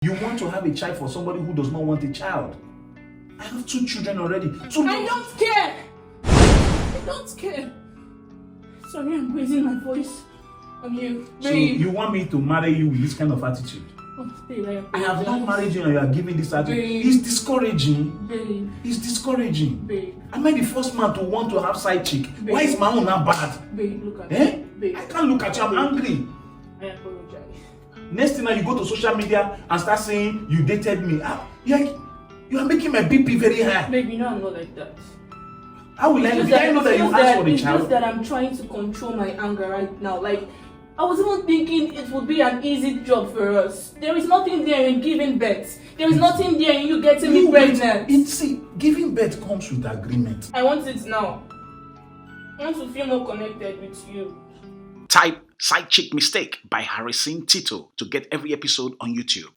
You want to have a child for somebody who does not want a child. I have 2 children already. I don't care. I don't care. Sorry, I'm raising my voice on you. So Babe. you want me to marry you with this kind of attitude? Oh, babe, I have not married you and you are giving this attitude. Babe. It's discouraging. Babe. It's discouraging. Babe. Am I the first man to want to have side chick? Babe. Why is my own not bad? Babe, look at Eh? me. Babe. I can't look at you, I'm angry. I apologize. Next thing now you go to social media and start saying you dated me. You are making my BP very high. Babe, you know I'm not like that. How will I know? Did I know that you asked for a It's child? just that I'm trying to control my anger right now. Like, I was even thinking it would be an easy job for us. There is nothing there in giving birth. There is nothing there in you getting me pregnant. See, giving birth comes with agreement. I want it now. I want to feel more connected with you. Type Side Chick Mistake by Harrison Tito to get every episode on YouTube.